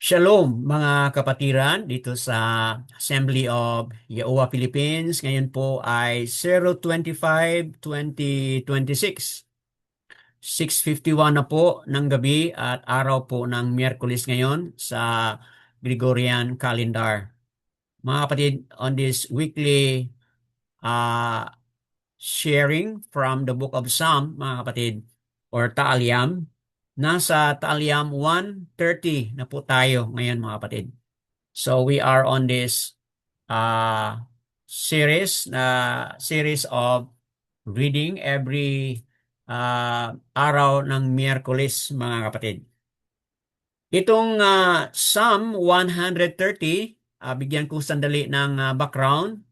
Shalom mga kapatiran dito sa Assembly of Yahuwah Philippines. Ngayon po ay 025-2026. 6:51 na po ng gabi at araw po ng Miyerkules ngayon sa Gregorian calendar. Mga kapatid, on this weekly uh, sharing from the book of Psalm, mga kapatid, or Taalyam, nasa Taalyam 130 na po tayo ngayon mga kapatid. So we are on this uh, series of reading every araw ng Miyerkules mga kapatid. Itong Psalm 130, bigyan ko sandali ng background.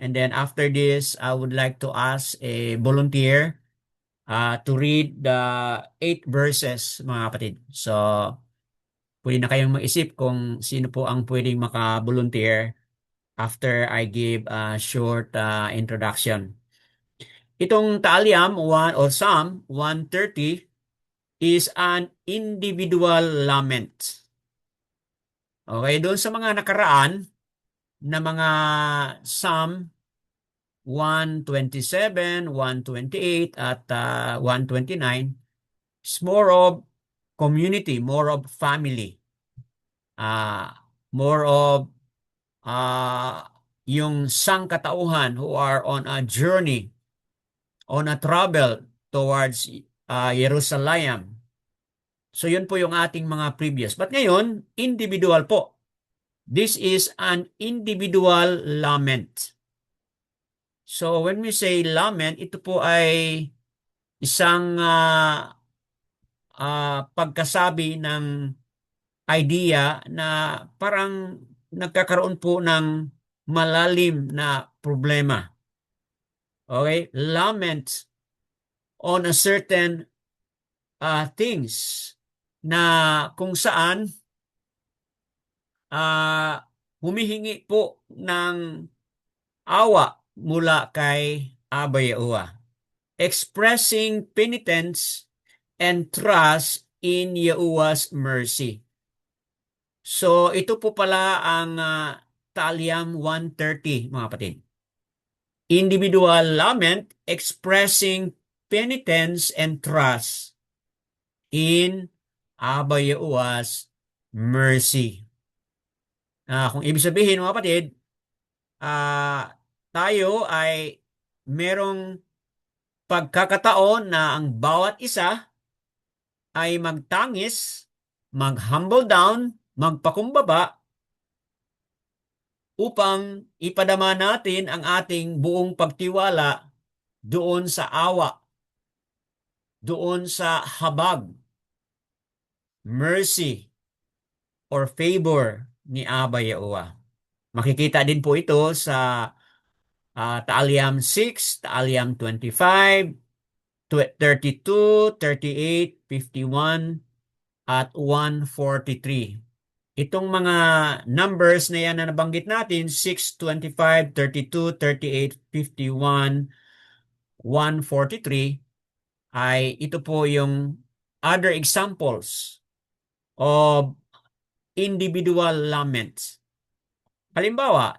And then after this, I would like to ask a volunteer to read the 8 verses mga kapatid. So pwede na kayong mag-isip kung sino po ang pwedeng maka-volunteer after I give a short introduction. Itong Taalyam 1 o Psalm 130 is an individual lament. Okay, doon sa mga nakaraan na mga Psalm 127, 128 at 129, it's more of community, more of family, more of yung sangkatauhan who are on a journey, on a travel towards Jerusalem. So yun po yung ating mga previous. But ngayon, individual po. This is an individual lament. So when we say lament, ito po ay isang pagkasabi ng idea na parang nagkakaroon po ng malalim na problema. Okay? Lament on a certain things na kung saan humihingi po ng awa mula kay Abba Yahuwah. Expressing penitence and trust in Yahuwah's mercy. So ito po pala ang Taalyam 130 mga kapatid. Individual lament expressing penitence and trust in Abba Yahuwah's mercy. Kung ibig sabihin mga kapatid, tayo ay merong pagkakataon na ang bawat isa ay magtangis, mag-humble down, magpakumbaba upang ipadama natin ang ating buong pagtiwala doon sa awa, doon sa habag, mercy, or favor ni Abba Yahuwah. Makikita din po ito sa Taalyam 6, Taalyam 25, 32, 38, 51, at 143. Itong mga numbers na yan na nabanggit natin, 6, 25, 32, 38, 51, 143, ay ito po yung other examples of individual laments. Halimbawa,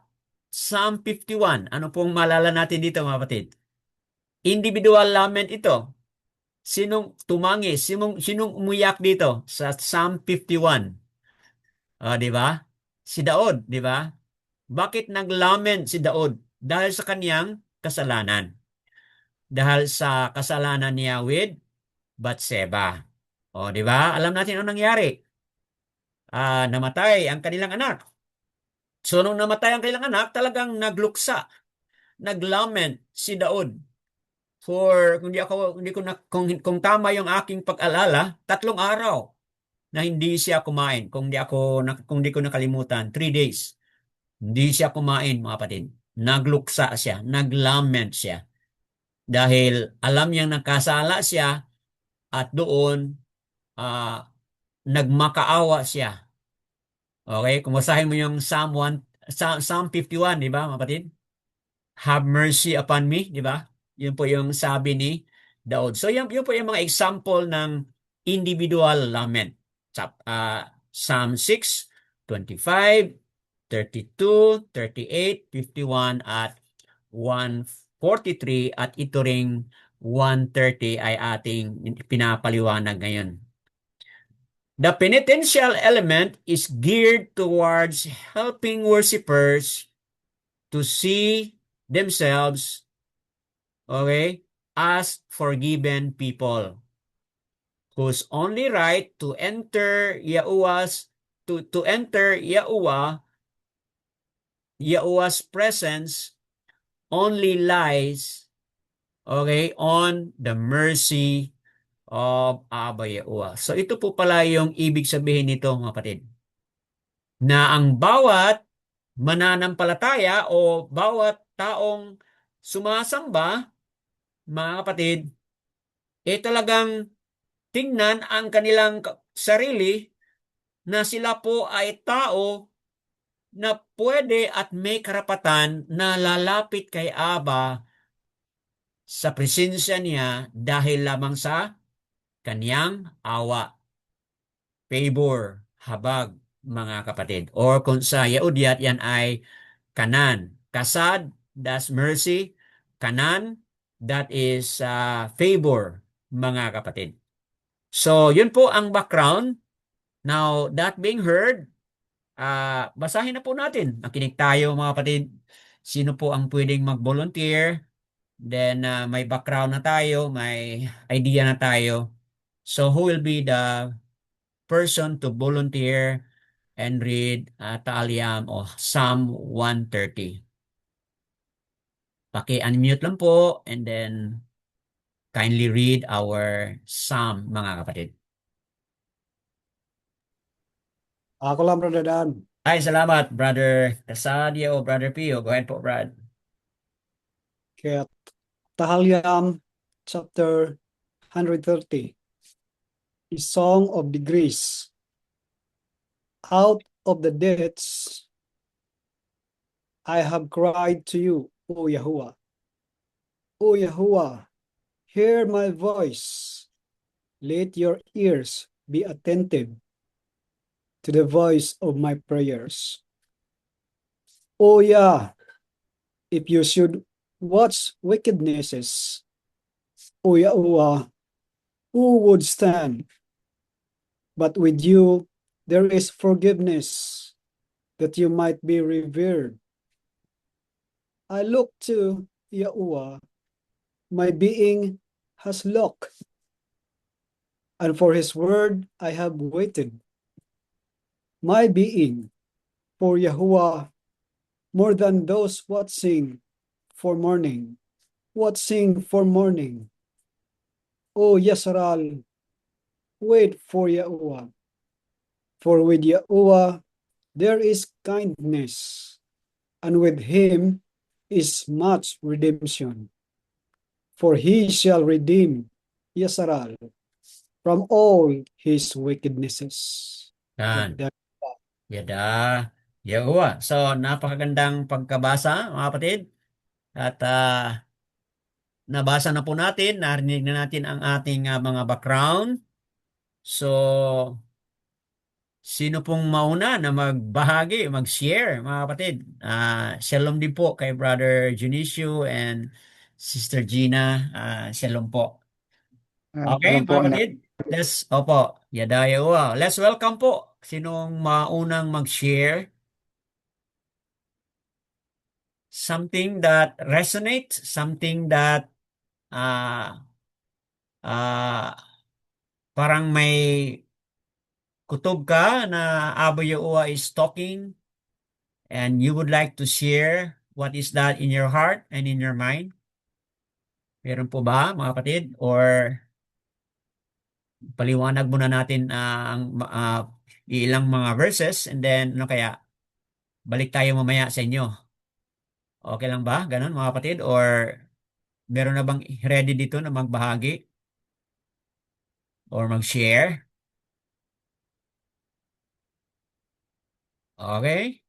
Psalm 51, ano pong malala natin dito mga kapatid? Individual lament ito. Sinong tumangi? Sinong umiyak dito sa Psalm 51? Di ba? Si Daud, di ba? Bakit naglament si Daud? Dahil sa kaniyang kasalanan. Dahil sa kasalanan niya with Batseba. Di ba? Alam natin ang nangyari. Namatay ang kanilang anak. So nung namatay ang kanilang anak, talagang nagluksa, naglament si Daud. For kung tama yung aking pag-alala, 3 araw na hindi siya kumain. Kung di ko nakalimutan, 3 days. Hindi siya kumain, mga kapatid. Nagluksa siya, naglament siya. Dahil alam niyang nakasala siya at doon nagmakaawa siya. Okay, kung basahin mo yung Psalm 51, di ba, mga kapatid? Have mercy upon me, di ba? Yun po yung sabi ni Daud. So yun po yung mga example ng individual lament. Psalm 6, 25, 32, 38, 51 at 143 at ito ring 130 ay ating pinapaliwanag ngayon. The penitential element is geared towards helping worshipers to see themselves, okay, as forgiven people whose only right to enter Yahuwah's presence only lies, okay, on the mercy of Abba Yahuwah. So ito po pala yung ibig sabihin nito, mga kapatid, na ang bawat mananampalataya o bawat taong sumasamba, mga kapatid, talagang tingnan ang kanilang sarili na sila po ay tao na pwede at may karapatan na lalapit kay Aba sa presensya niya dahil lamang sa kaniyang awa, favor, habag, mga kapatid. Or kung sa Yahudyat, yan ay kanan. Kasad, that's mercy. Kanan, that is favor, mga kapatid. So, yun po ang background. Now, that being heard, basahin na po natin. Makinig tayo, mga kapatid. Sino po ang pwedeng mag-volunteer? Then, may background na tayo, may idea na tayo. So, who will be the person to volunteer and read Ta'alyam o Psalm 130? Paki-unmute lang po and then kindly read our Psalm, mga kapatid. Ako lang, Brother Dan. Ay, salamat, Brother Casadia o Brother Pio. Go ahead po, Brad. Kaya Tahalyam chapter 130. A Song of the Grace. Out of the depths I have cried to you, O Yahuwah. O Yahuwah, hear my voice. Let your ears be attentive to the voice of my prayers. O Yah, if you should watch wickednesses, O Yahuwah, who would stand? But with you there is forgiveness, that you might be revered. I look to Yahuwah, my being has looked, and for his word I have waited. My being for Yahuwah more than those what sing for morning. What sing for morning? O Yasral, wait for Yahuwah. For with Yahuwah there is kindness, and with him is much redemption. For he shall redeem Yasral from all his wickednesses. Yan. Yada. Yahuwah. So, napakagandang pagkabasa, mga kapatid. At nabasa na po natin, narinig na natin ang ating mga background. So, sino pong mauna na magbahagi, mag-share, mga kapatid? Shalom din po kay Brother Junicio and Sister Gina. Shalom po. Okay, Alam po, mga kapatid. Opo, yadaya wa. Let's welcome po. Sinong maunang mag-share something that resonates, something that ah ah parang may kutob ka na Abu Yahuwah is talking and you would like to share what is that in your heart and in your mind? Meron po ba, mga kapatid? Or paliwanag muna natin ang ilang mga verses and then ano kaya balik tayo mamaya sa inyo. Okay lang ba? Ganon, mga kapatid? Or meron na bang ready dito na magbahagi or mag-share? Okay?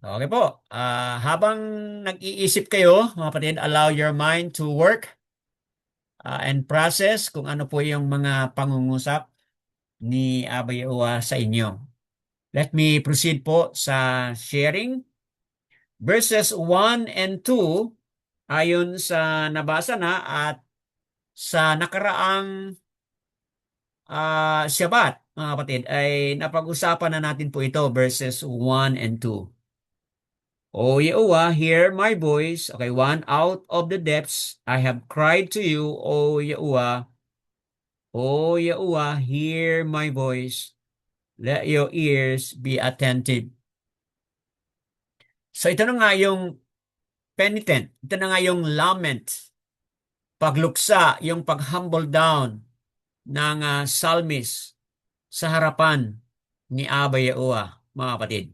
Okay po. Habang nag-iisip kayo, mga kapatid, allow your mind to work and process kung ano po yung mga pangungusap. ni Abba Yahuwah sa inyo. Let me proceed po sa sharing. Verses 1 and 2, ayon sa nabasa na at sa nakaraang Shabbat, mga kapatid, ay napag-usapan na natin po ito, verses 1 and 2. O Yahuwah, hear my voice. Okay, 1, out of the depths I have cried to you, O Yahuwah. O Yahuwah, hear my voice. Let your ears be attentive. So ito na nga yung penitent. Ito na nga yung lament. Pagluksa, yung pag-humble down ng psalmist sa harapan ni Abba Yahuwah, mga kapatid.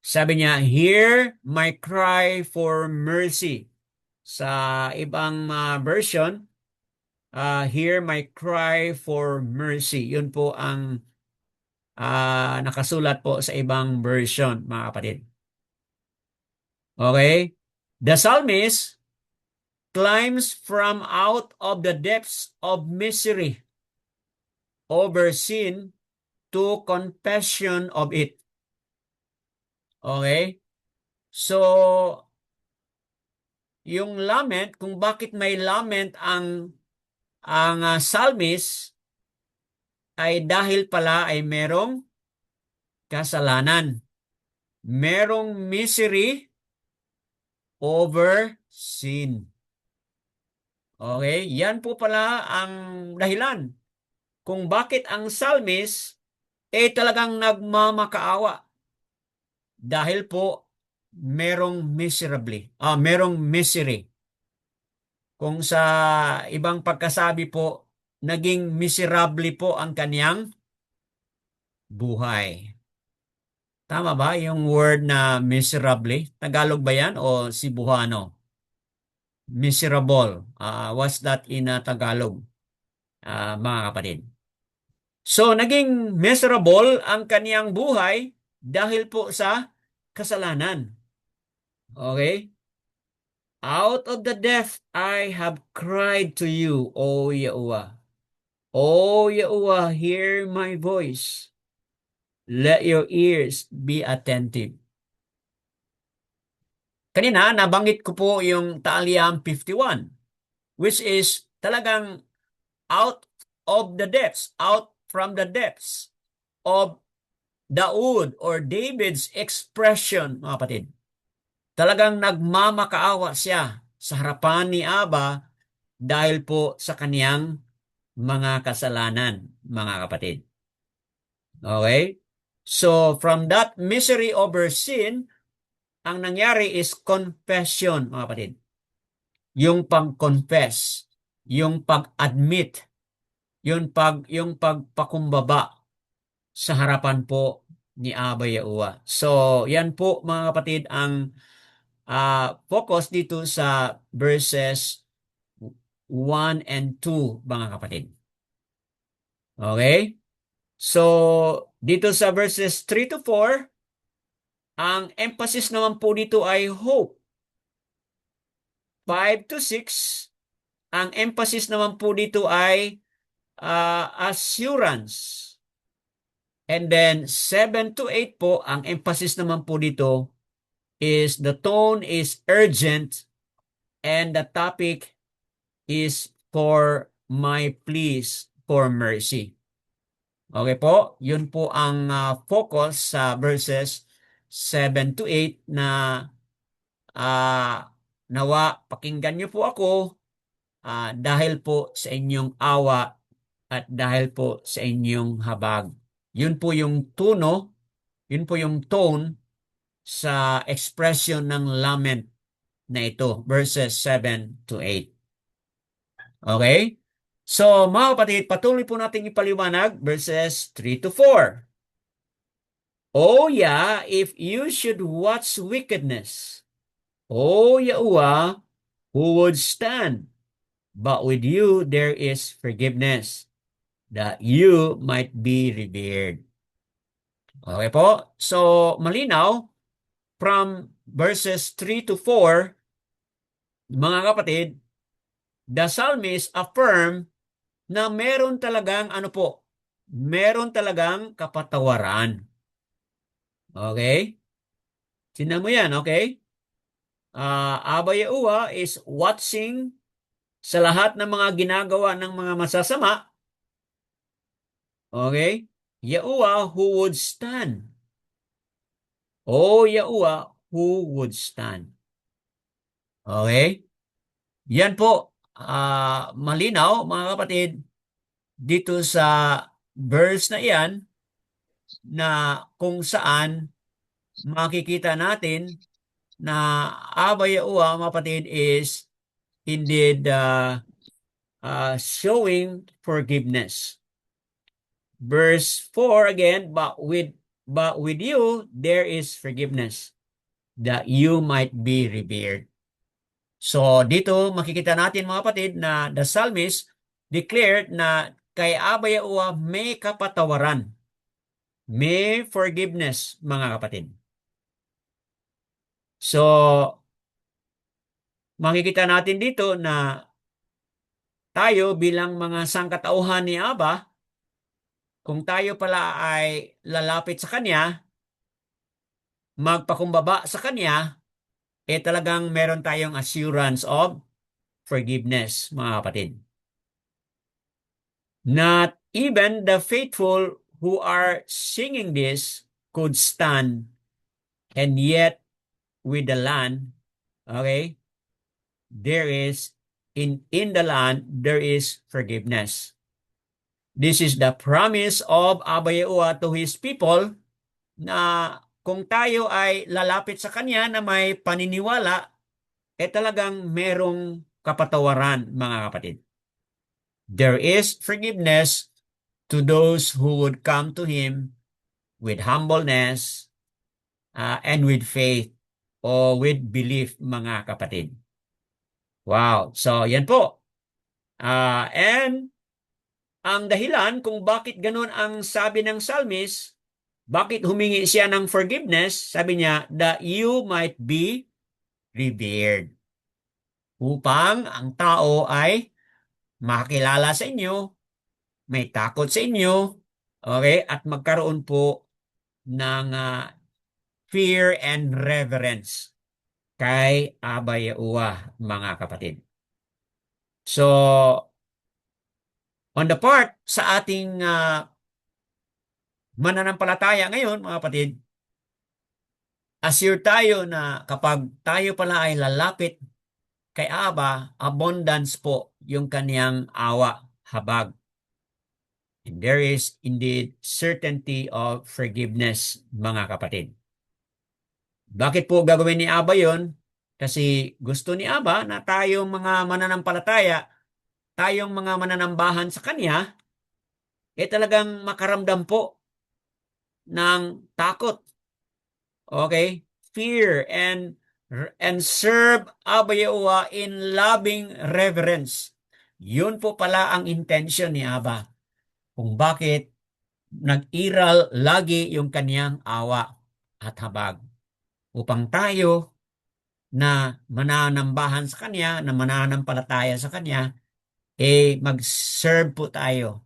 Sabi niya, hear my cry for mercy. Sa ibang version, hear my cry for mercy. Yun po ang nakasulat po sa ibang version, mga kapatid. Okay? The psalmist climbs from out of the depths of misery over sin to confession of it. Okay? So, yung lament, kung bakit may lament ang psalmist ay dahil pala ay merong kasalanan. Merong misery over sin. Okay? Yan po pala ang dahilan kung bakit ang psalmist talagang nagmamakaawa. Dahil po merong merong misery. Kung sa ibang pagkasabi po, naging miserable po ang kaniyang buhay. Tama ba yung word na miserable? Tagalog ba yan o Cebuano? Miserable. What's that in Tagalog? Mga kapatid. So, naging miserable ang kaniyang buhay dahil po sa kasalanan. Okay? Out of the depth I have cried to you, O Yahuwah. O Yahuwah, hear my voice. Let your ears be attentive. Kanina, nabanggit ko po yung Taaliam 51, which is talagang out of the depths, out from the depths of Daud or David's expression, mga kapatid. Talagang nagmamakaawa siya sa harapan ni Abba dahil po sa kaniyang mga kasalanan, mga kapatid. Okay? So, from that misery over sin, ang nangyari is confession, mga kapatid. Yung pag-confess, yung pag-admit, yung pagpakumbaba sa harapan po ni Abba Yahuwah. So, yan po mga kapatid ang focus dito sa verses 1 and 2, mga kapatid. Okay? So, dito sa verses 3 to 4, ang emphasis naman po dito ay hope. 5 to 6, ang emphasis naman po dito ay assurance. And then 7 to 8 po, ang emphasis naman po dito is the tone is urgent and the topic is for my pleas for mercy. Okay po, yun po ang focus sa verses 7 to 8 na nawa pakinggan niyo po ako dahil po sa inyong awa at dahil po sa inyong habag. Yun po yung tono, yun po yung tone sa expression ng lament na ito, verses 7 to 8. Okay? So, mga kapatid, patuloy po natin ipaliwanag, verses 3 to 4. Oh yeah, if you should watch wickedness, O Yahuwah, who would stand? But with you there is forgiveness, that you might be revered. Okay po? So, malinaw, from verses 3 to 4, mga kapatid, the psalmist affirm na meron talagang ano po, meron talagang kapatawaran. Okay? Tingnan mo yan, okay? Abba Yahuwah is watching sa lahat ng mga ginagawa ng mga masasama. Okay? Yahuwah who would stand. Oh, Yahuwah who would stand. Okay? Yan po, malinaw mga kapatid, dito sa verse na iyan na kung saan makikita natin na Abba Yahuwah, mga kapatid, is indeed showing forgiveness. Verse 4 again, but with you there is forgiveness, that you might be revered. So dito makikita natin mga kapatid na the psalmist declared na kay Abba Yahuwah may kapatawaran, may forgiveness mga kapatid. So makikita natin dito na tayo bilang mga sangkatauhan ni Abba, kung tayo pala ay lalapit sa Kanya, magpakumbaba sa Kanya, talagang meron tayong assurance of forgiveness, mga kapatid. Not even the faithful who are singing this could stand, and yet with the land, okay, there is, in the land, there is forgiveness. This is the promise of Abba Yahuwah to His people na kung tayo ay lalapit sa Kanya na may paniniwala, talagang merong kapatawaran, mga kapatid. There is forgiveness to those who would come to Him with humbleness and with faith o with belief, mga kapatid. Wow! So, yan po. And ang dahilan kung bakit ganun ang sabi ng psalmist, bakit humingi siya ng forgiveness, sabi niya, that you might be revered. Upang ang tao ay makakilala sa inyo, may takot sa inyo, okay, at magkaroon po ng fear and reverence kay Abba Yahuwah, mga kapatid. So, on the part sa ating mananampalataya ngayon, mga kapatid, assure tayo na kapag tayo pala ay lalapit kay Abba, abundance po yung kaniyang awa, habag. And there is indeed certainty of forgiveness, mga kapatid. Bakit po gagawin ni Abba yon? Kasi gusto ni Abba na tayong mga mananampalataya, tayong mga mananambahan sa Kanya, talagang makaramdam po ng takot, okay? Fear and serve Abba Yahuwah in loving reverence. Yun po pala ang intention ni Abba. Kung bakit nag-iral lagi yung kaniyang awa at habag. Upang tayo na mananambahan sa Kanya, na mananampalataya sa Kanya, mag-serve po tayo.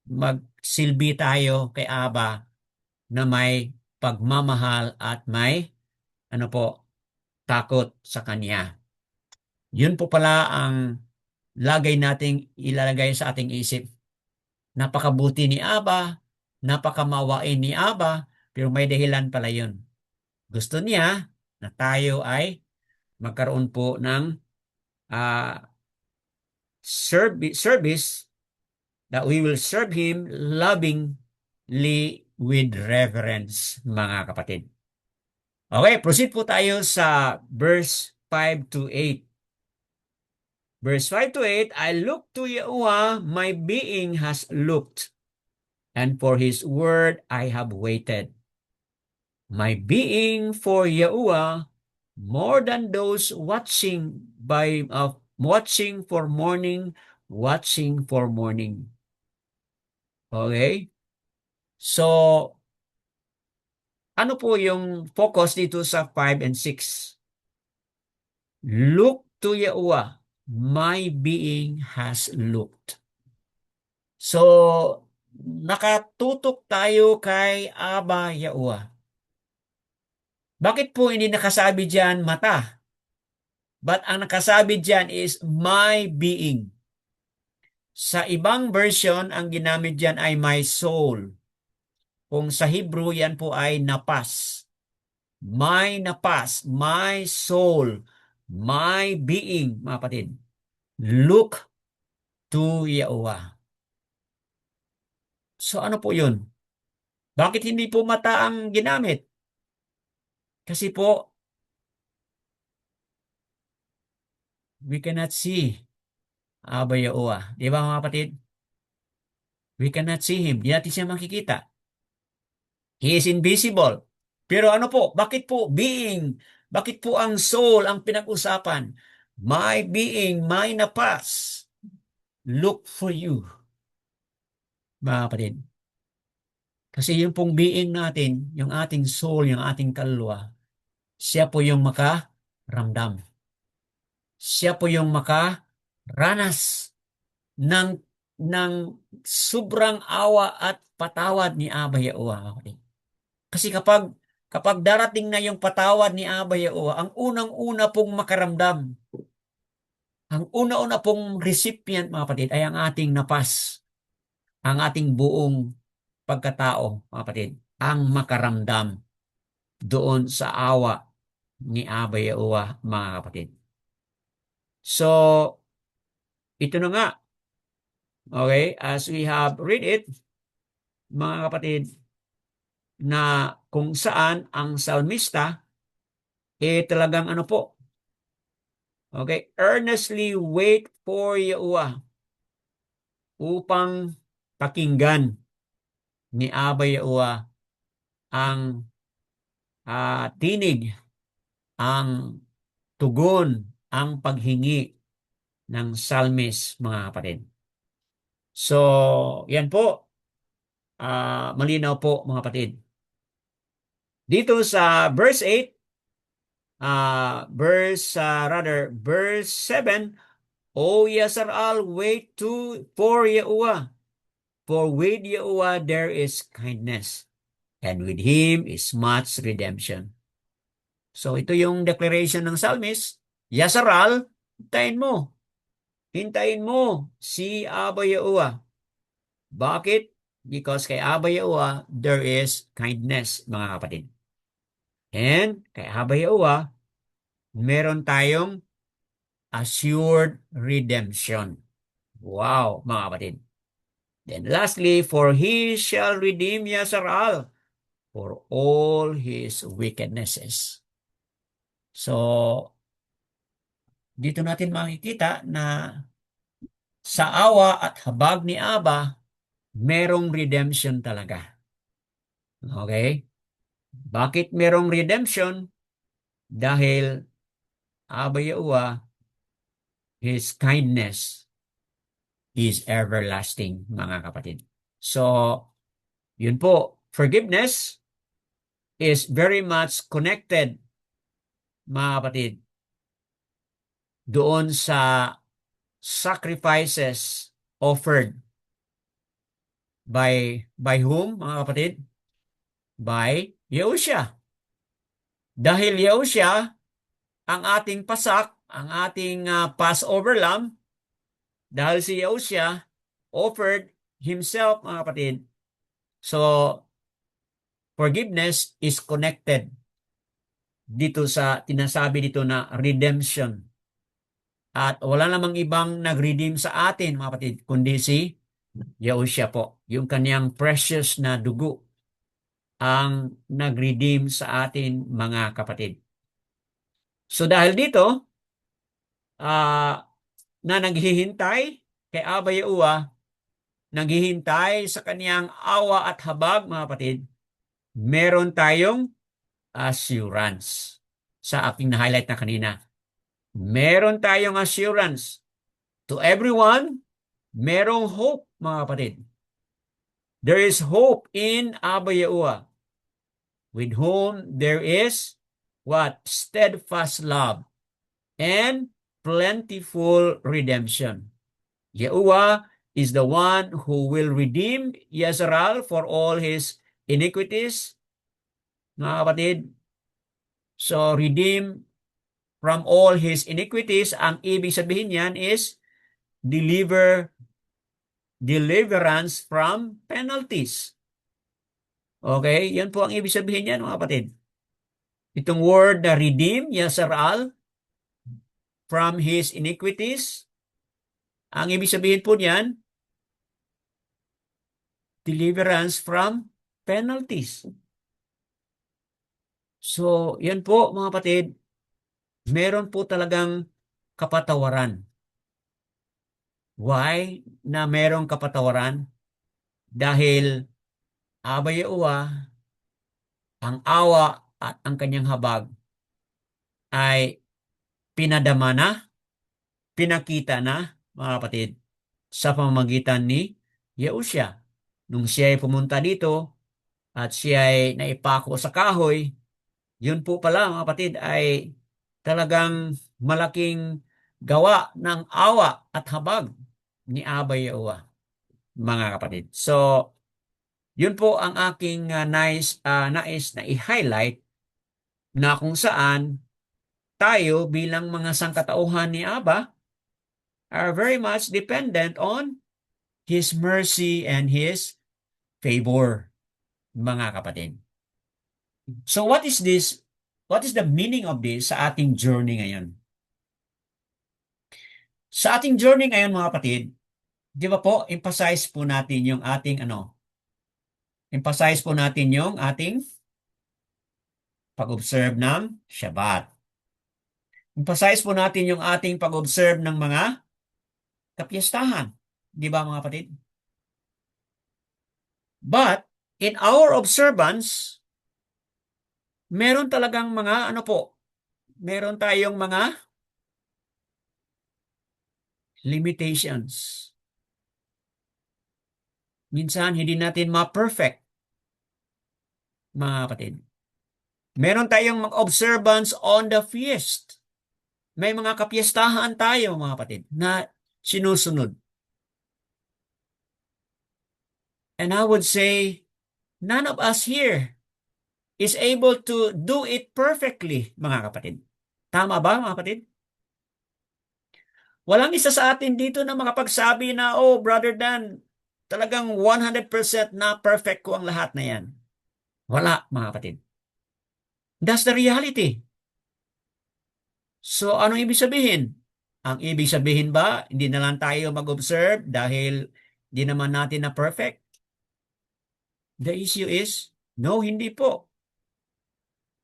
Magsilbi tayo kay Abba na may pagmamahal at may takot sa Kanya. Yun po pala ang lagay nating ilalagay sa ating isip. Napakabuti ni Abba, napakamawain ni Abba, pero may dahilan pala yun. Gusto niya na tayo ay magkaroon po ng service, that we will serve Him lovingly with reverence, mga kapatid. Okay, proceed po tayo sa verse 5 to 8. Verse 5 to 8, I look to Yahuwah, my being has looked, and for His word I have waited. My being for Yahuwah, more than those watching for morning, watching for morning. Okay? So, ano po yung focus dito sa 5 and 6? Look to Yahuwah, my being has looked. So, nakatutok tayo kay Aba Yahuwah. Bakit po hindi nakasabi diyan mata? But ang nakasabi diyan is my being. Sa ibang version, ang ginamit diyan ay my soul. Kung sa Hebrew, yan po ay napas. My napas, my soul, my being, mga kapatid. Look to Yahuwah. So ano po yun? Bakit hindi po mata ang ginamit? Kasi po, we cannot see Abba Yahuwah. Di ba mga kapatid? We cannot see Him. Di natin siya makikita. He is invisible. Pero ano po? Bakit po being? Bakit po ang soul ang pinag-usapan? My being, my napas. Look for you, mga kapatid. Kasi yung pong being natin, yung ating soul, yung ating kaluluwa, siya po yung makaramdam. Siya po yung makaranas ng ng sobrang awa at patawad ni Abba Yahuwah, mga kapatid. Kasi kapag darating na yung patawad ni Abba Yahuwah, ang unang-una pong makaramdam, ang una-una pong recipient, mga kapatid, ay ang ating napas, ang ating buong pagkatao, mga kapatid, ang makaramdam doon sa awa ni Abba Yahuwah, mga kapatid. So, ito na nga, okay, as we have read it, mga kapatid, na kung saan ang salmista, talagang ano po, okay, earnestly wait for Yahuwah upang pakinggan ni Abba Yahuwah ang tinig, ang tugon, ang paghingi ng psalmist, mga kapatid. So, yan po, malinaw po, mga kapatid. Dito sa verse 8, verse 7, O Yasar wait for Yahuwah, for with Yahuwah there is kindness, and with Him is much redemption. So ito yung declaration ng psalmist. Yasaral, hintayin mo si Abba Yahuwah. Bakit? Because kay Abba Yahuwah there is kindness, mga kapatid. And kay Abba Yahuwah, meron tayong assured redemption. Wow, mga kapatid. Then lastly, for He shall redeem Yasharal for all his wickednesses. So, dito natin makikita na sa awa at habag ni Aba, merong redemption talaga. Okay? Bakit merong redemption? Dahil Aba Yahuwah, His kindness is everlasting, mga kapatid. So, yun po, forgiveness is very much connected, mga kapatid, doon sa sacrifices offered by whom, mga kapatid? By Yahushua. Dahil Yahushua, ang ating pasak, ang ating Passover lamb, dahil si Yahushua offered himself, mga kapatid. So, forgiveness is connected dito sa tinasabi dito na redemption. At wala namang ibang nag-redeem sa atin, mga kapatid, kundi si Yahushua po. Yung kaniyang precious na dugo ang nag-redeem sa atin, mga kapatid. So dahil dito, na naghihintay kay Abba Yahuwah, naghihintay sa kaniyang awa at habag, mga kapatid, meron tayong assurance. Sa aking na-highlight na kanina. Meron tayong assurance. To everyone, merong hope, mga kapatid. There is hope in Abba Yahuwah, with whom there is what? Steadfast love and plentiful redemption. Yahuwah is the one who will redeem Yezreel for all his iniquities, mga kapatid. So, redeem from all his iniquities, ang ibig sabihin niyan is deliverance from penalties. Okay? Yan po ang ibig sabihin niyan, mga kapatid. Itong word na redeem, Yezreel, from his iniquities, ang ibig sabihin po niyan, deliverance from penalties. So, yan po mga kapatid, meron po talagang kapatawaran. Why na merong kapatawaran? Dahil Aba Yahuwah, ang awa at ang kanyang habag ay pinadama na, pinakita na, mga kapatid, sa pamamagitan ni Yehusha. Nung siya ay pumunta dito at siya ay naipako sa kahoy, yun po pala mga kapatid ay talagang malaking gawa ng awa at habag ni Aba Yahuwah, mga kapatid. So, yun po ang aking nais na i-highlight na kung saan tayo bilang mga sangkatauhan ni Aba are very much dependent on His mercy and His favor, mga kapatid. So what is this? What is the meaning of this sa ating journey ngayon? Sa ating journey ngayon, mga kapatid, di ba po, emphasize po natin yung ating pag-observe ng Shabbat. Emphasize po natin yung ating pag-observe ng mga kapiyastahan. Di ba, mga kapatid? But, in our observance, meron talagang meron tayong mga limitations. Minsan, hindi natin ma-perfect, mga kapatid. Meron tayong mag-observance on the feast. May mga kapiyastahan tayo, mga kapatid, na sinusunod. And I would say, none of us here is able to do it perfectly, mga kapatid. Tama ba, mga kapatid? Walang isa sa atin dito na makapagsabi na, oh, Brother Dan, talagang 100% na perfect ko ang lahat na yan. Wala, mga kapatid. That's the reality. So, anong ibig sabihin? Ang ibig sabihin ba, hindi na lang tayo mag-observe dahil di naman natin na perfect? The issue is, no, hindi po.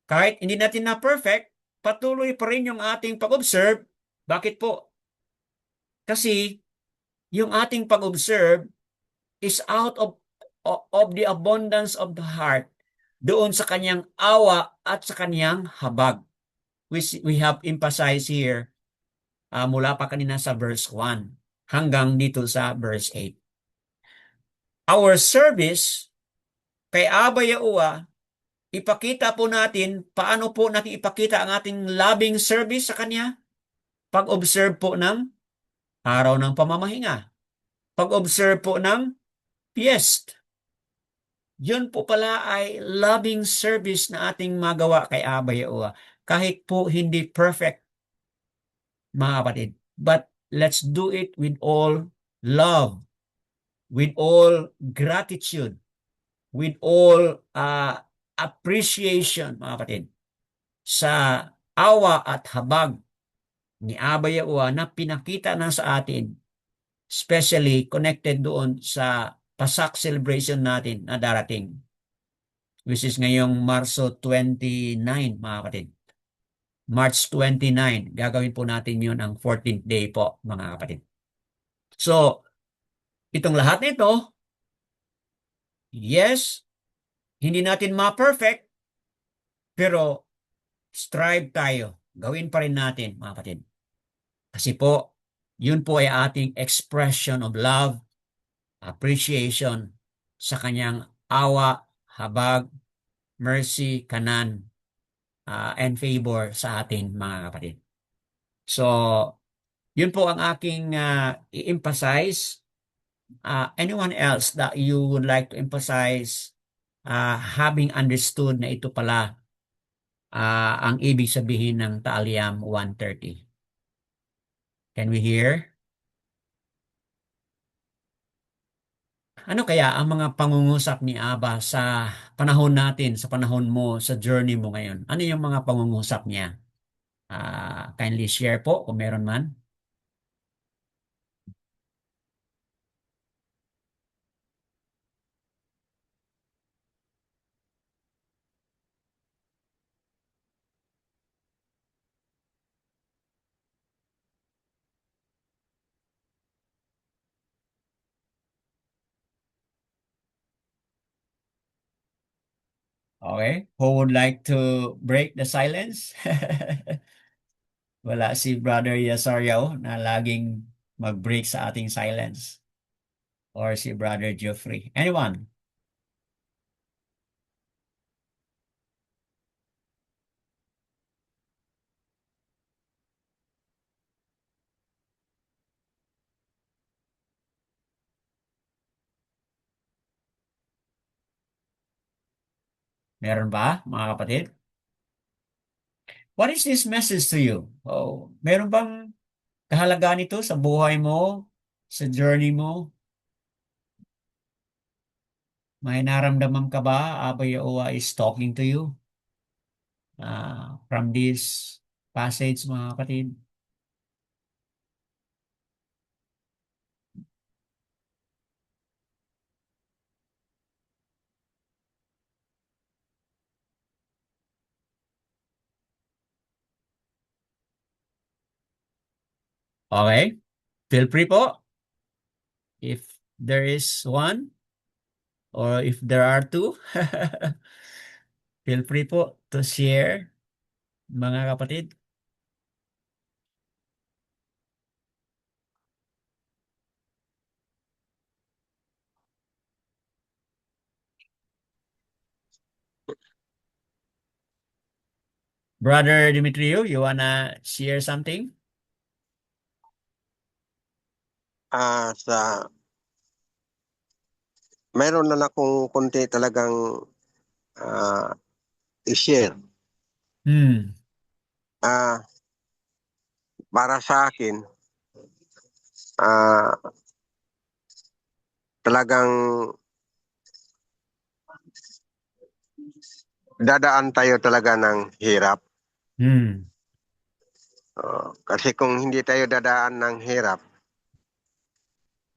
Kahit hindi natin na perfect, patuloy pa rin yung ating pag-observe. Bakit po? Kasi yung ating pag-observe is out of the abundance of the heart, doon sa kanyang awa at sa kanyang habag. We have emphasized here mula pa kanina sa verse 1 hanggang dito sa verse 8. Our service kay Aba Yahuwah, ipakita po natin paano po natin ipakita ang ating loving service sa Kanya. Pag-observe po ng araw ng pamamahinga. Pag-observe po ng fiest. Yun po pala ay loving service na ating magawa kay Aba Yahuwah. Kahit po hindi perfect, mga kapatid. But let's do it with all love, with all gratitude, with all appreciation, mga kapatid, sa awa at habag ni Aba Yahuwah na pinakita na sa atin, especially connected doon sa Pasak celebration natin na darating, which is ngayong Marso 29, mga kapatid. March 29, gagawin po natin yun ang 14th day po, mga kapatid. So, itong lahat nito, yes, hindi natin ma-perfect, pero strive tayo. Gawin pa rin natin, mga kapatid. Kasi po, yun po ay ating expression of love, appreciation sa kanyang awa, habag, mercy, kanan, and favor sa atin, mga kapatid. So, yun po ang aking i-emphasize anyone else that you would like to emphasize having understood na ito pala ang ibig sabihin ng Taaliam 130? Can we hear? Ano kaya ang mga pangungusap ni Aba sa panahon natin, sa panahon mo, sa journey mo ngayon? Ano yung mga pangungusap niya? Kindly share po kung meron man. Okay? Who would like to break the silence? Wala si Brother Yasario na laging mag-break sa ating silence. Or si Brother Geoffrey. Anyone? Meron ba, mga kapatid? What is this message to you? Oh, meron bang kahalagaan ito sa buhay mo, sa journey mo? May naramdaman ka ba? Abba Yahuwah is talking to you from this passage, mga kapatid. Okay? Feel free po if there is one or if there are two. Feel free po to share, mga kapatid. Brother Demetrio, you wanna share something? Sa mayroon na akong konti talagang i-share. Hmm. Ah, para sa akin, ah, talagang dadaan tayo talaga ng hirap. Hmm. Kasi kung hindi tayo dadaan ng hirap,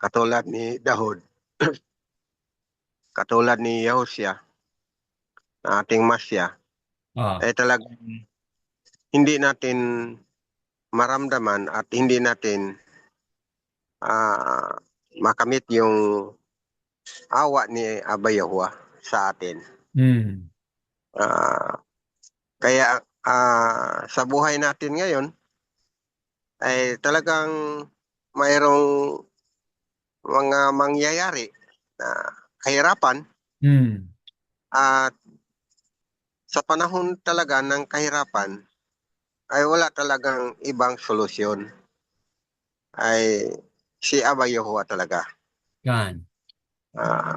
katulad ni Dahod, katulad ni Yahusya, na ating Masya, Ah. talagang hindi natin maramdaman at hindi natin ah, makamit yung awa ni Aba Yahuwah sa atin. Hmm. Ah, Kaya sa buhay natin ngayon ay talagang mayroong mga mangyayari na kahirapan Hmm. at sa panahon talaga ng kahirapan ay wala talagang ibang solusyon ay si Aba Yahuwah talaga. Yan.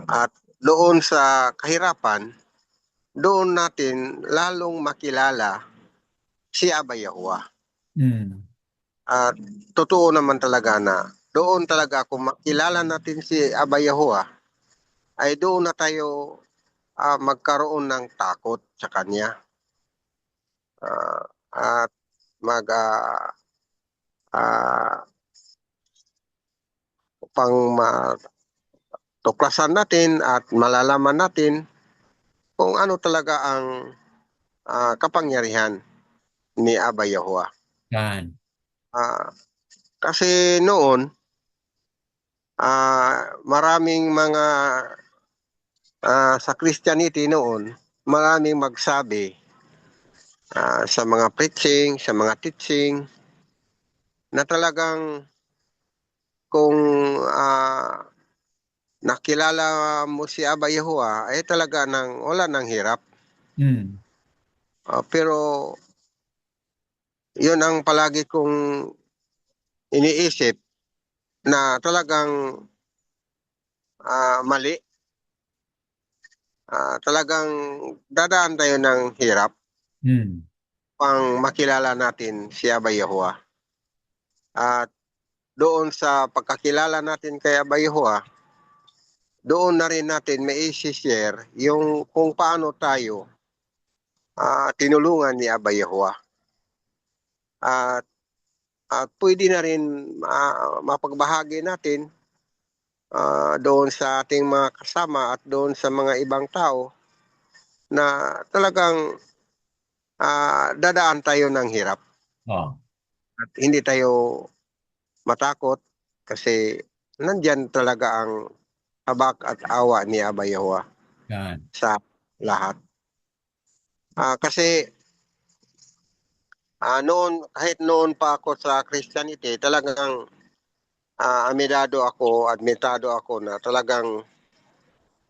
At doon sa kahirapan, doon natin lalong makilala si Aba Yahuwah. Hmm. At totoo naman talaga na doon talaga kung makilala natin si Aba Yahuwah, ay doon na tayo magkaroon ng takot sa Kanya. At mag upang matuklasan natin at malalaman natin kung ano talaga ang kapangyarihan ni Aba Yahuwah. Yan. Ah, Kasi noon, maraming mga sa Christianity noon, maraming magsabi sa mga preaching, sa mga teaching, na talagang kung nakilala mo si Aba Yahuwah, ay talaga wala ng hirap. Hmm. Pero yun ang palagi kong iniisip na talagang mali, talagang dadaan tayo ng hirap Hmm. pang makilala natin si Abay Yahuwah. At doon sa pagkakilala natin kay Abay Yahuwah, doon na rin natin may share yung kung paano tayo tinulungan ni Abay Yahuwah. At pwede na rin mapagbahagi natin doon sa ating mga kasama at doon sa mga ibang tao na talagang dadaan tayo ng hirap Oh, at hindi tayo matakot kasi nandyan talaga ang habak at awa ni Abay Yahuwah yan. sa lahat. Kasi kahit noon pa ako sa Christianity, talagang admitado ako na talagang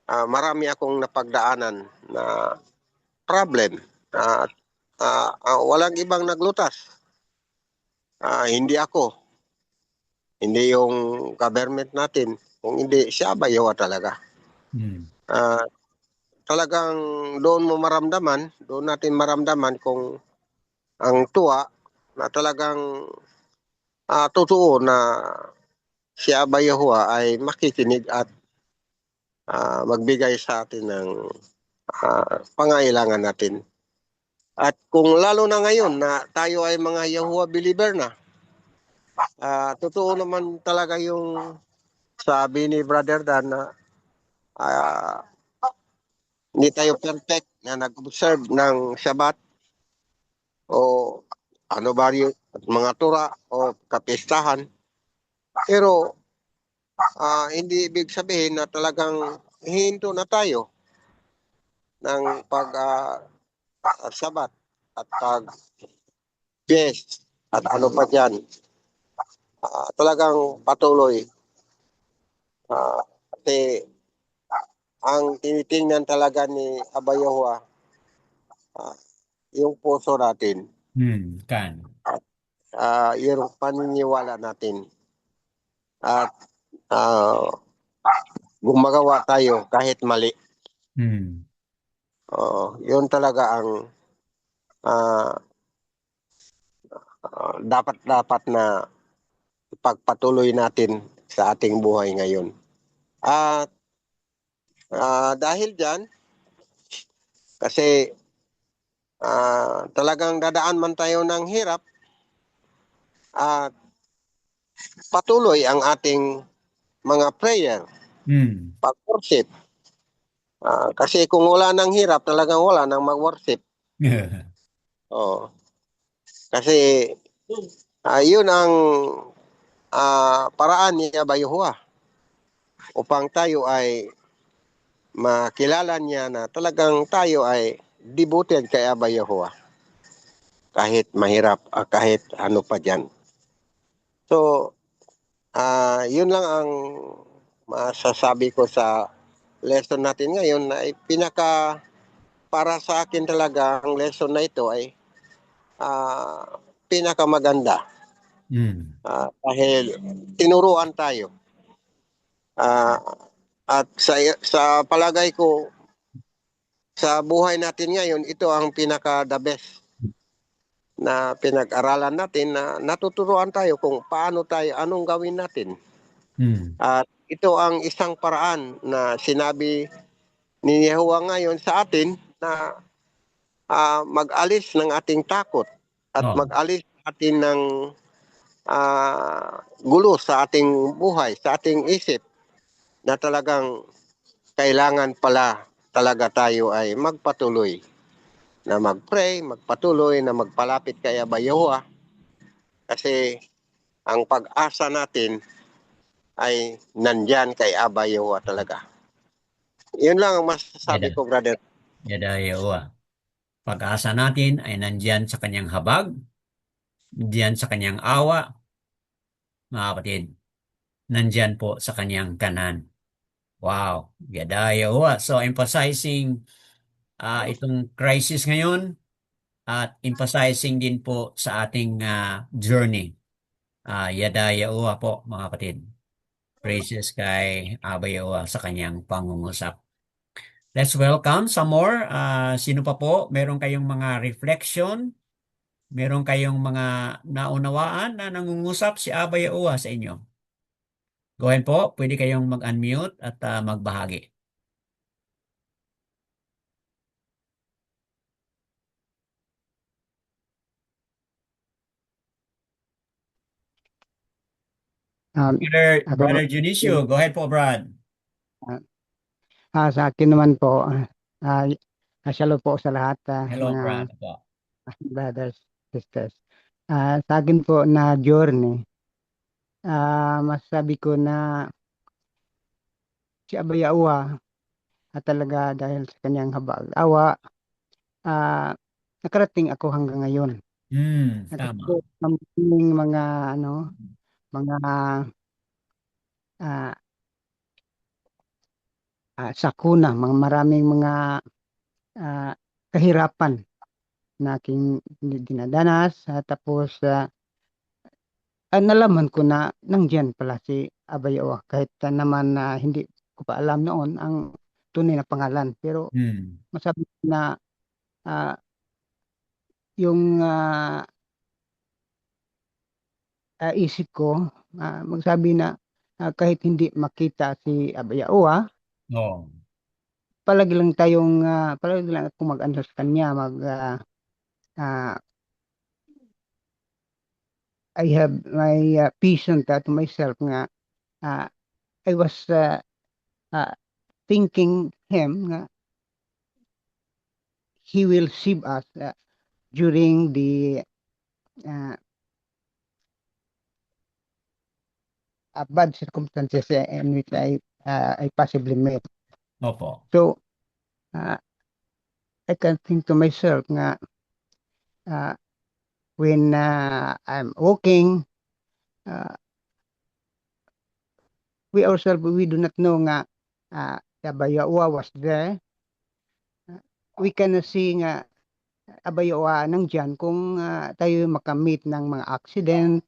marami akong napagdaanan na problem. At walang ibang naglutas. Hindi ako, hindi yung government natin, kung hindi si Abay Yahuwah talaga. Hmm. Ah, Talagang doon natin maramdaman kung ang tuwa na talagang totoo na si Abay Yahuwah ay makikinig at magbigay sa atin ng pangailangan natin. At kung lalo na ngayon na tayo ay mga Yahuwah believer na, totoo naman talaga yung sabi ni Brother Dan na ah, hindi tayo perfect na nag-observe ng Shabbat o ano ba yung mga tura o kapistahan. Pero hindi ibig sabihin na talagang hinto na tayo ng sabat at pag yes at ano pa dyan. Talagang patuloy. Kasi ang tinitingnan talaga ni Abay Yahuwah, ah, yung puso natin, Hmm. Kan. yung paniniwala natin. At uh, gumagawa tayo kahit mali. Hmm. Yun talaga ang ah, dapat na pagpatuloy natin sa ating buhay ngayon. At dahil dyan, kasi talagang dadaan man tayo ng hirap, at patuloy ang ating mga prayer, Hmm. pag-worship. Kasi kung wala ng hirap, talagang wala nang mag-worship. Oh, kasi yun ang paraan ni Abay Yahuwah upang tayo ay makilala niya na talagang tayo ay devoted kay Abay Yahuwah kahit mahirap, kahit ano pa dyan. So, yun lang ang masasabi ko sa lesson natin ngayon na para sa akin talaga ang lesson na ito ay pinakamaganda dahil tinuruan tayo. At sa palagay ko, sa buhay natin ngayon, ito ang pinaka-the best na pinag-aralan natin na natuturuan tayo kung paano tayo, anong gawin natin. Hmm. At ito ang isang paraan na sinabi ni Yehovah ngayon sa atin na mag-alis ng ating takot at Oh. mag-alis atin ng gulo sa ating buhay, sa ating isip na talagang kailangan pala talaga tayo ay magpatuloy na mag-pray, magpatuloy na magpalapit kay Abay Yahuwah kasi ang pag-asa natin ay nandyan kay Abay Yahuwah talaga. Yun lang ang masasabi Yada. ko, brother. Yada Yahuwah. Pag-asa natin ay nandyan sa kanyang habag, nandyan sa kanyang awa, mga kapatid. Nandyan po sa kanyang kanan. Wow, yada Yahuwah. So emphasizing itong crisis ngayon at emphasizing din po sa ating journey. Yada Yahuwah po, mga kapatid. Praises kay Abayawa sa kanyang pangungusap. Let's welcome some more. Sino pa po? Meron kayong mga reflection? Meron kayong mga naunawaan na nangungusap si Abayawa sa inyo? Go ahead po. Pwede kayong mag-unmute at magbahagi. Brother Ako, Junicio, go ahead po, Brad. Sa akin naman po, shalom po sa lahat, Hello, mga Brad po. brothers, sisters. Sa akin po na journey, masasabi ko na si Abayawa at talaga dahil sa kanyang habag-awa, nakarating ako hanggang ngayon. Kasi Tama. po, ang mga ano, mga ah, sakuna, mga maraming mga kahirapan na aking dinadanas, tapos nalaman ko na nandiyan pala si Abayaw kahit naman na hindi ko pa alam noon ang tunay na pangalan, pero masabi ko na ah, yung isip ko magsabi na kahit hindi makita si Abayaw, Oh. palagi lang ako mag-ano sa kanya, I have my vision to myself nga uh, I was uh, thinking him nga he will save us during the uh, bad circumstances in which I possibly met. Opo. So I can think to myself nga when I'm walking, we do not know nga Abayawa was there. We can see nga Abayawa nandyan kung tayo makamit ng mga accident,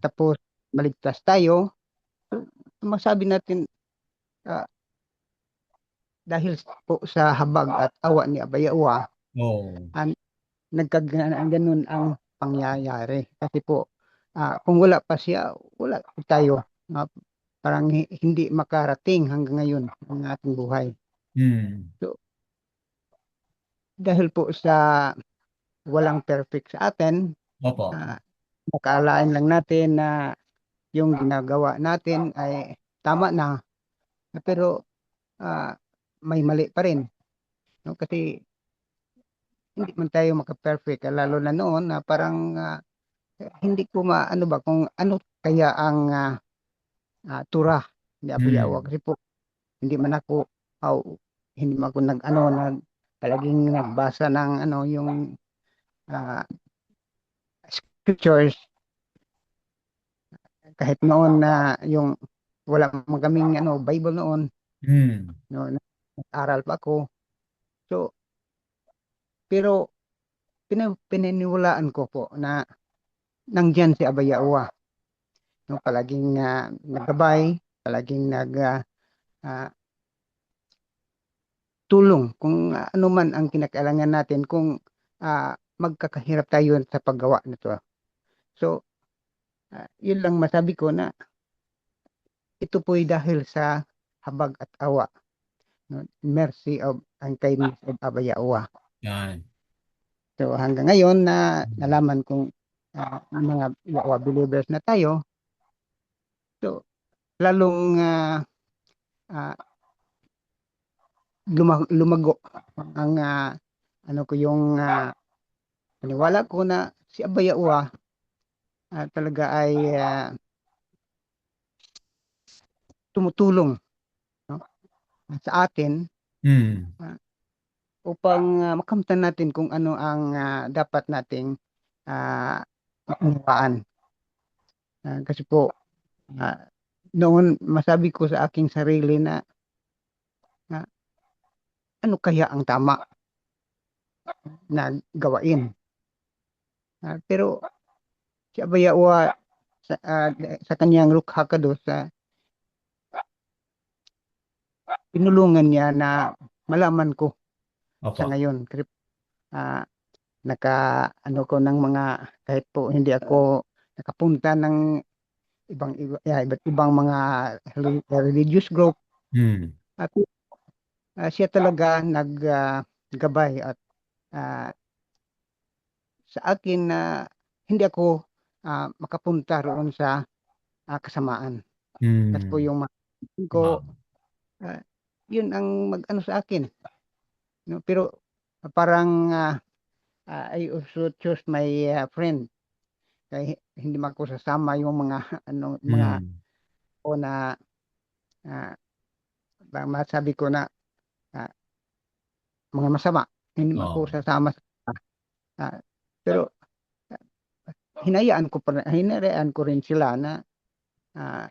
tapos maligtas tayo. Masabi natin dahil po sa habag at awa ni Abayawa, nagkaganon ang pangyayari. Kasi po, kung wala pa siya, wala tayo. Parang hindi makarating hanggang ngayon ang ating buhay. So, dahil po sa walang perfect sa atin, nakaalain lang natin na yung ginagawa natin ay tama na, pero may mali pa rin, no? Kasi hindi man tayo maka-perfect, lalo na noon na parang hindi ko maano ba kung ano kaya ang tura ni Abayawa, kasi po hindi man ako hindi man ako nag-ano na palaging nagbasa ng ano yung scriptures kahit noon na yung wala magaming ano Bible noon, no, nag-aral pa ako. So pero pininiwalaan ko po na nandyan si Abayawa, no, palaging naggabay, palaging tulong kung ano man ang kinakailangan natin kung magkakahirap tayo sa paggawa nito. So yun lang masabi ko na ito po'y dahil sa habag at awa, no? Mercy of and kindness of Abayawa. So hanggang ngayon na nalaman kong mga Yawa believers na tayo, so lalong lumago ang ano ko yung paniwala ko na si Abayawa talaga ay tumutulong, no, sa atin upang makamtan natin kung ano ang dapat nating maunawaan. Kasi po noon masabi ko sa aking sarili na ano kaya ang tama na gawain. Pero si Abayawa sa kanyang Ruach HaKodesh tinulungan niya na malaman ko sa Opo. ngayon. Kasi ah, ano ko ng mga, kahit po hindi ako nakapunta ng iba't ibang mga religious group, Hmm. at siya talaga naggabay at ah, sa akin na hindi ako makapunta roon sa kasamaan. Kasi po Hmm. yung mga kapatid ko, Wow. ah, yun ang mag-ano sa akin. No? Pero parang I also choose my friend. Kaya hindi man ko sasama yung mga mga Hmm. o na ah, masabi ko na ah, mga masama. Hindi man ko Oh. sasama. Ah, pero hinayaan ko rin sila na ah,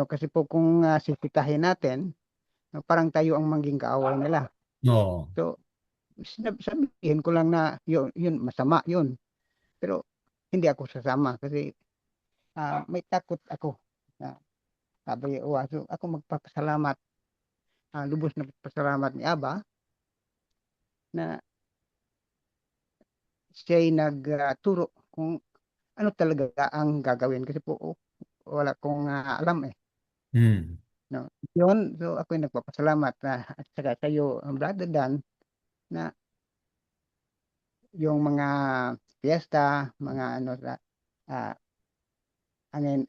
kasi po kung sisitahin natin, parang tayo ang maging kaaway nila. No. So, sabihin ko lang na yun masama yun. Pero hindi ako sasama kasi may takot ako. Sabi, so ako magpapasalamat, lubos na pasalamat ni Aba na siya'y nagturo kung ano talaga ang gagawin. Kasi po wala kong alam eh. Hmm. No? Yun, so ako'y nagpapasalamat at saka sa'yo, Brother Dan, na yung mga fiesta, mga ah, angin,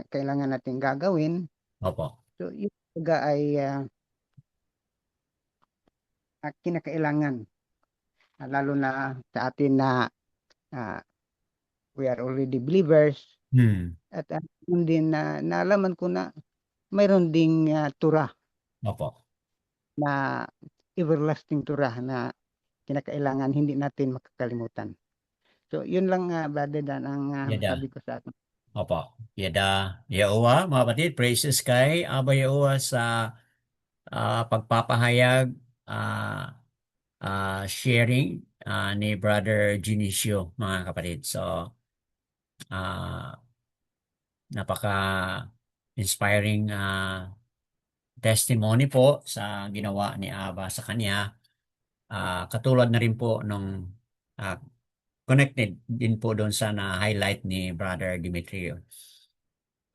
kailangan nating gagawin. Opo. So, yun talaga ay kinakailangan, lalo na sa atin na ah, we are already believers. Hmm. At yun din na naalaman ko na mayroon ding tura Opo. na everlasting tura na kinakailangan hindi natin makakalimutan. So, yun lang, Brother Dan, ang Yada. masabi ko sa atin. Opo. Yada. Yawa, mga kapatid, praises kay Aba Yawa sa pagpapahayag, sharing ni Brother Junicio, mga kapatid. So, ah, napaka-inspiring testimony po sa ginawa ni Aba sa kanya. Katulad na rin po nung ah, connected din po doon sa na-highlight ni Brother Demetrio.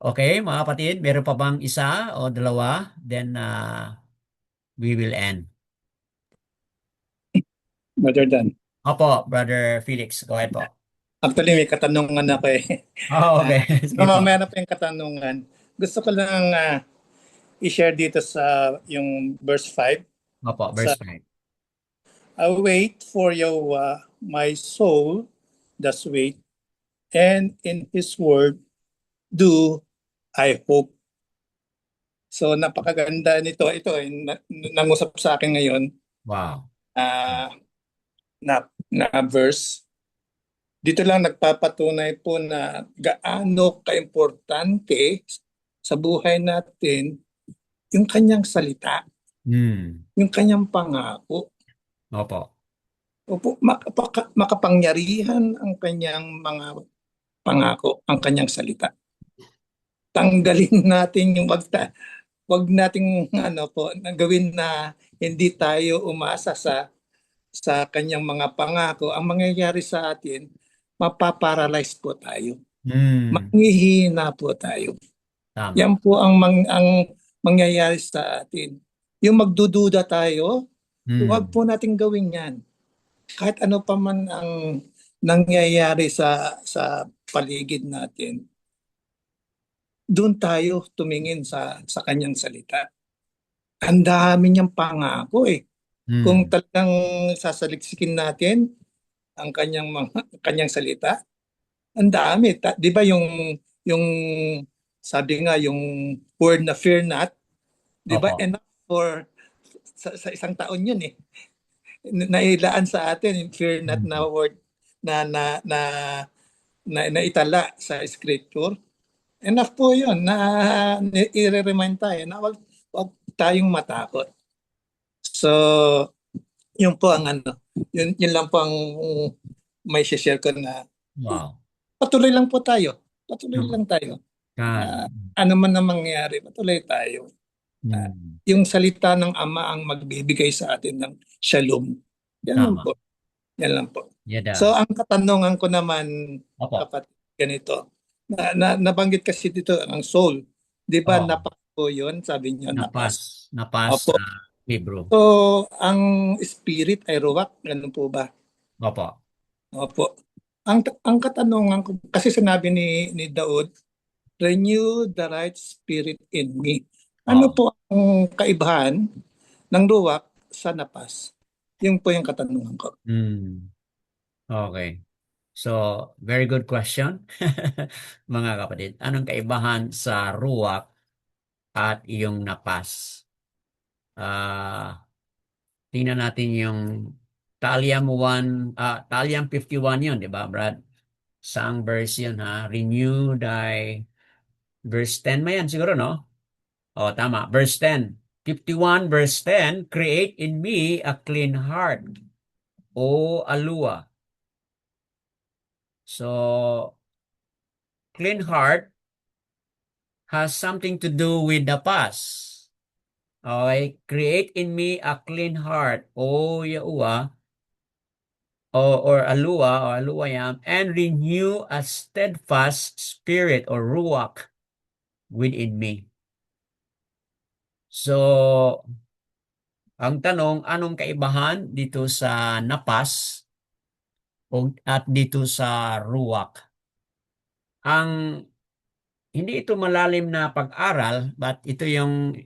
Okay, mga kapatid, meron pa bang isa o dalawa? Then we will end. Brother Dan. Opo, Brother Felix, go ahead po. Actually, may katanungan ako eh. Oh, okay. Sige po. Mamaya na pa yung katanungan. Gusto ko lang i-share dito sa yung verse 5. Opo, Sa, verse 5. I wait for Yahweh, my soul does wait, and in His word do I hope. So napakaganda nito. Ito nangusap sa akin ngayon Wow. na verse. Dito lang nagpapatunay po na gaano kaimportante sa buhay natin yung kanyang salita, yung kanyang pangako. Opo. Opo, makapangyarihan ang kanyang mga pangako, ang kanyang salita. Tanggalin natin yung wag nating gawin na hindi tayo umasa sa kanyang mga pangako. Ang mangyayari sa atin, mapaparalyze po tayo. Manghihina po tayo. Tama. Yan po ang mangyayari sa atin. Yung magdududa tayo, huwag po nating gawin yan. Kahit ano pa man ang nangyayari sa paligid natin, doon tayo tumingin sa kanyang salita. Ang dami niyang pangako eh. Kung talagang sasaliksikin natin ang kanyang salita, ang dami. 'Di ba yung sabi nga yung word na fear not, 'di ba? Opo. Enough for sa isang taon yun eh. Nailaan sa atin yung fear not na word na itala sa scripture. Enough po yun na i-remind tayo na wag tayong matakot. So, yun po ang yun lang po ang may share ko na patuloy lang po tayo. Patuloy lang tayo. Ano man na mangyari, patuloy tayo. Yung salita ng Ama ang magbibigay sa atin ng shalom. Yan lang Tama. po. Yan lang po. Yada. So ang katanungan ko naman, Opo. kapatid, ganito. Nabanggit kasi dito ang soul. Di ba Oo. napas po yun? Sabi niyo napas. Napas Opo. sa Hebrew. So ang spirit ay ruwak. Ganun po ba? Opo. Opo. Ang katanungan ko, kasi sinabi ni Daud, renew the right spirit in me. Ano Oo. po ang kaibahan ng ruwak sa napas? Yung po yung katanungan ko. Okay. So, very good question. Mga kapatid, anong kaibahan sa ruwak at iyong napas? Tingnan natin yung Talyam 51 yun, di ba, Brad? Saang verse yun, ha? Renew thy... Verse 10 ba yan siguro, no? O, tama. Verse 10. 51 verse 10, create in me a clean heart, O Alua. So, clean heart has something to do with the past. Okay? Create in me a clean heart, O Yahuwah, or Aluayam, and renew a steadfast spirit or ruach within me. So, ang tanong, anong kaibahan dito sa napas at dito sa ruach? Hindi ito malalim na pag-aral, but ito yung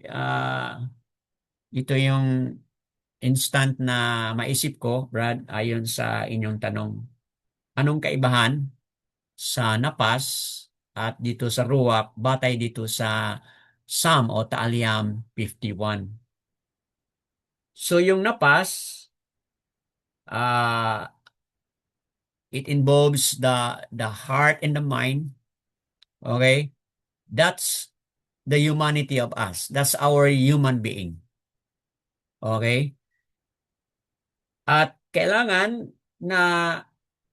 instant na maisip ko, Brad, ayon sa inyong tanong. Anong kaibahan sa napas at dito sa ruwak batay dito sa Psalm o Taaliam 51? So yung napas, it involves the heart and the mind. Okay? That's the humanity of us. That's our human being. Okay? At kailangan na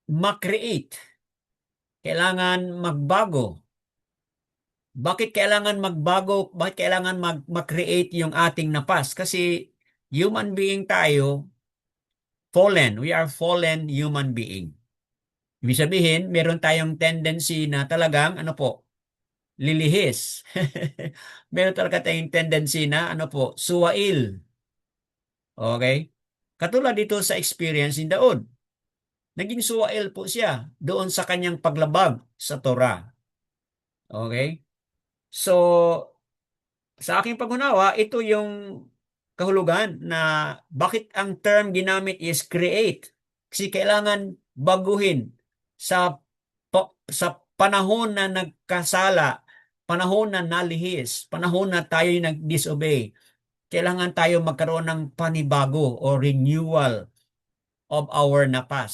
mag-create. Kailangan magbago. Bakit kailangan magbago? Bakit kailangan mag-create yung ating napas? Kasi human being tayo, fallen. We are fallen human being. Ibig sabihin, meron tayong tendency na talagang, lilihis. Meron talaga tayong tendency na, suwail. Okay? Katulad dito sa experience ni Daud. Naging suwail po siya doon sa kanyang paglabag sa Torah. Okay? So, sa aking pag-unawa, ito yung kahulugan na bakit ang term ginamit is create. Kasi kailangan baguhin sa panahon na nagkasala, panahon na nalihis, panahon na tayo nag-disobey. Kailangan tayo magkaroon ng panibago o renewal of our napas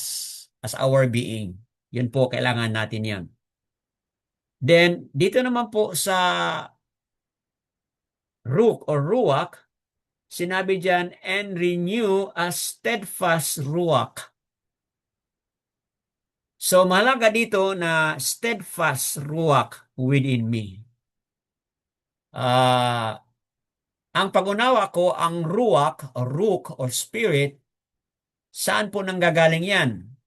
as our being. Yun po, kailangan natin yan. Then, dito naman po sa Ruach or Ruach, sinabi dyan, and renew a steadfast Ruach. So, mahalaga dito na steadfast Ruach within me. Ang pag-unawa ko, ang Ruach or Ruach or Spirit, saan po nanggagaling yan?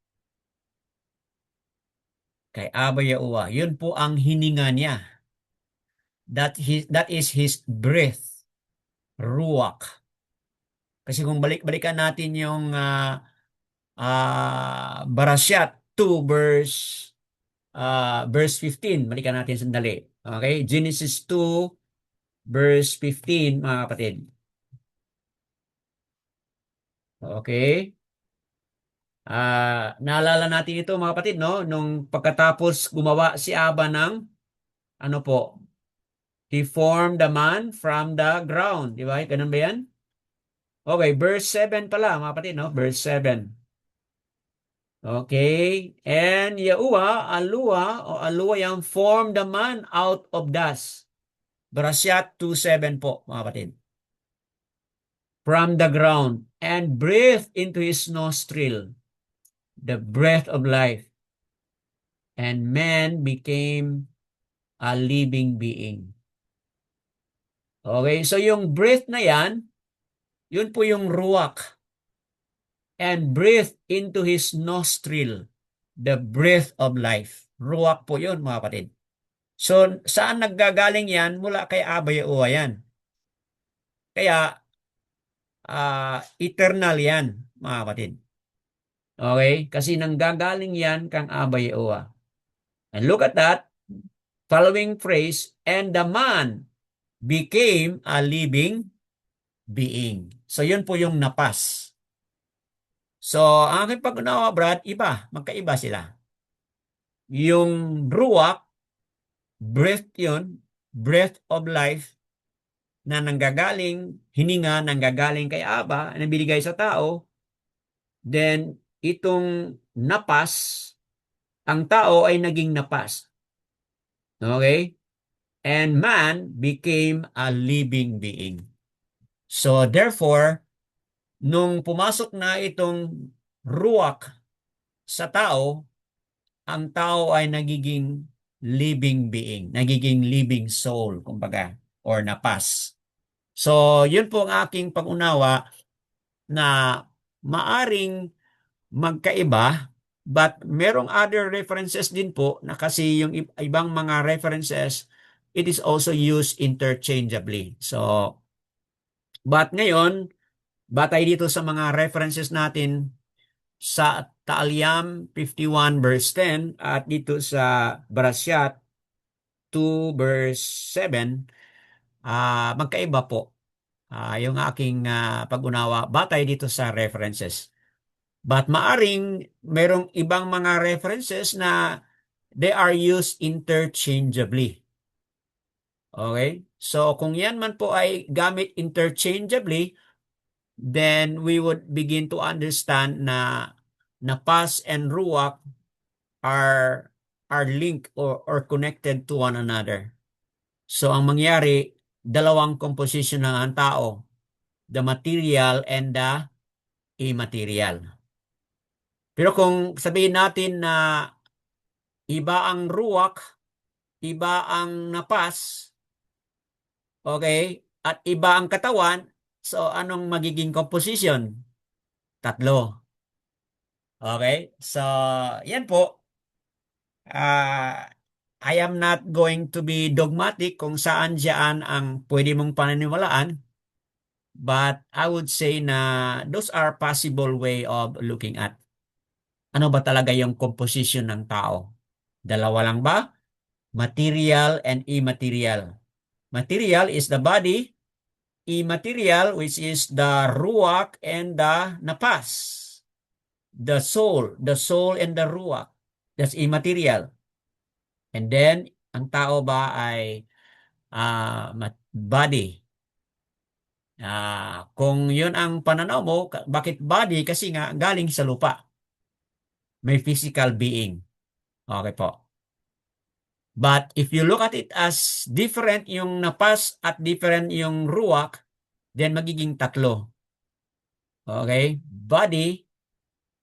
Kay Abba Yahuwah. Yun po ang hininga niya. That is His breath. Ruach. Kasi kung balikan natin yung Barasyat 2 verse 15. Balikan natin sandali. Okay? Genesis 2 verse 15, mga kapatid. Okay? Naalala natin ito, mga kapatid, no? Nung pagkatapos gumawa si Aba ng He formed the man from the ground. Di ba? Ganun ba yan? Okay, verse 7 pala, mga kapatid, no? Verse 7. Okay. And Yahuwah, Alua yang formed the man out of dust. Barasyat 2:7 po, mga kapatid. From the ground and breathed into his nostril the breath of life. And man became a living being. Okay, so yung breath na yan, yun po yung ruach. And breathe into his nostril, the breath of life. Ruach po yun, mga kapatid. So, saan naggagaling yan? Mula kay Abba Yahuwah yan. Kaya, eternal yan, mga kapatid. Okay? Kasi nanggagaling yan kang Abba Yahuwah. And look at that, following phrase, and the man became a living being. So, yun po yung napas. So, ang aking pag-unawa, Brad, iba. Magkaiba sila. Yung ruach, breath yun, breath of life, na nanggagaling, hininga, nanggagaling kay Aba, na binigay sa tao, then itong napas, ang tao ay naging napas. Okay? And man became a living being. So therefore, nung pumasok na itong ruach sa tao, ang tao ay nagiging living being, nagiging living soul, kumbaga, or napas. So, yun po ang aking pag-unawa na maaring magkaiba, but merong other references din po na kasi yung ibang mga references, it is also used interchangeably. So, but ngayon, batay dito sa mga references natin sa Taalyam 51 verse 10 at dito sa Barasyat 2 verse 7, magkaiba po yung aking pag-unawa batay dito sa references. But maaring merong ibang mga references na they are used interchangeably. Okay? So kung yan man po ay gamit interchangeably, then we would begin to understand na napas and ruach are linked or connected to one another. So ang mangyari, dalawang composition ng ang tao, the material and the immaterial. Pero kung sabihin natin na iba ang ruach, iba ang napas, okay, at iba ang katawan, so anong magiging composition? Tatlo. Okay? So, yan po. I am not going to be dogmatic kung saan diyan ang pwede mong paniniwalaan, but I would say na those are possible way of looking at ano ba talaga yung composition ng tao. Dalawa lang ba? Material and immaterial. Material is the body, immaterial which is the ruach and the napas. The soul and the ruach. That's immaterial. And then, ang tao ba ay body. Kung yun ang pananaw mo, bakit body? Kasi nga galing sa lupa. May physical being. Okay po. But if you look at it as different yung napas at different yung ruach, then magiging tatlo. Okay? Body,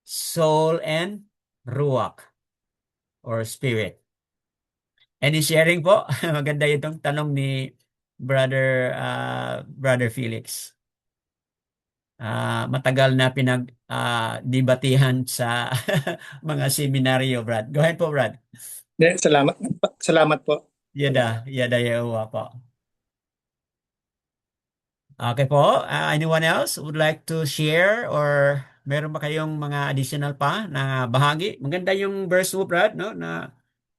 soul, and ruach or spirit. Any sharing po? Maganda itong tanong ni Brother Felix. Matagal na pinag-debatihan sa mga seminaryo, Brad. Go ahead po, Brad. Salamat po. Yada yawa po. Okay po. Anyone else would like to share or meron ba kayong mga additional pa na bahagi? Maganda yung verse mo, Brad, no? Na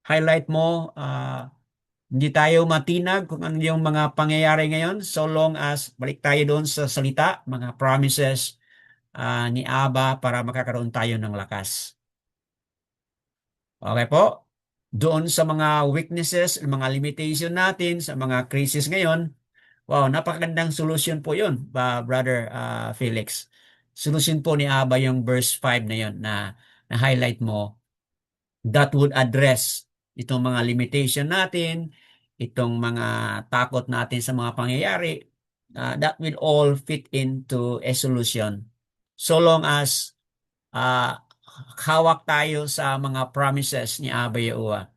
highlight mo, hindi tayo matinag kung ano yung mga pangyayari ngayon so long as balik tayo doon sa salita, mga promises ni Abba para makakaroon tayo ng lakas. Okay po? Doon sa mga weaknesses, mga limitation natin, sa mga crisis ngayon, wow, napakagandang solusyon po yun, Brother Felix. Solusyon po ni Abba yung verse 5 na yun na highlight mo that would address itong mga limitation natin, itong mga takot natin sa mga pangyayari, that will all fit into a solution. So long as hawak tayo sa mga promises ni Abba Yahuwah.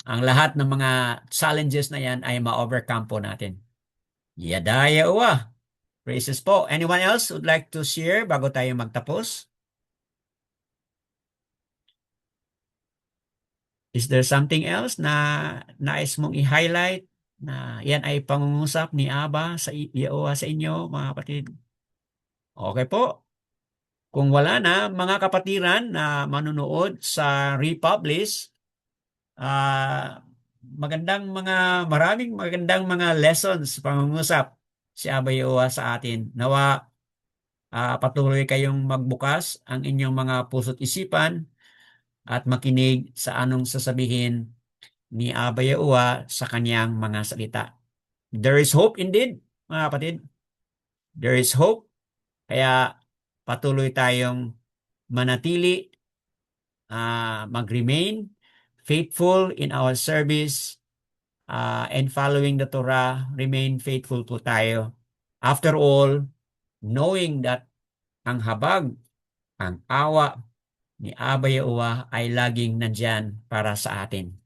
Ang lahat ng mga challenges na yan ay ma-overcome po natin. Yada Yahuwah. Praises po. Anyone else would like to share bago tayo magtapos? Is there something else na nais mong i-highlight na yan ay pangungusap ni Aba sa Yahuwah sa inyo, mga kapatid? Okay po. Kung wala na, mga kapatiran na manunood sa Republish, maraming magandang mga lessons, pangungusap si Aba Yahuwah sa atin. Nawa, patuloy kayong magbukas ang inyong mga puso't isipan at makinig sa anong sasabihin ni Aba Yahuwah sa kanyang mga salita. There is hope indeed, mga kapatid. There is hope. Kaya patuloy tayong manatili, mag-remain faithful in our service and following the Torah. Remain faithful po tayo. After all, knowing that ang habag, ang awa ni Aba Yahuwah ay laging nandyan para sa atin.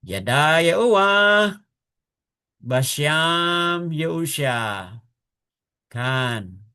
Yada Yahuwah, Basyam Yehusha, Kan.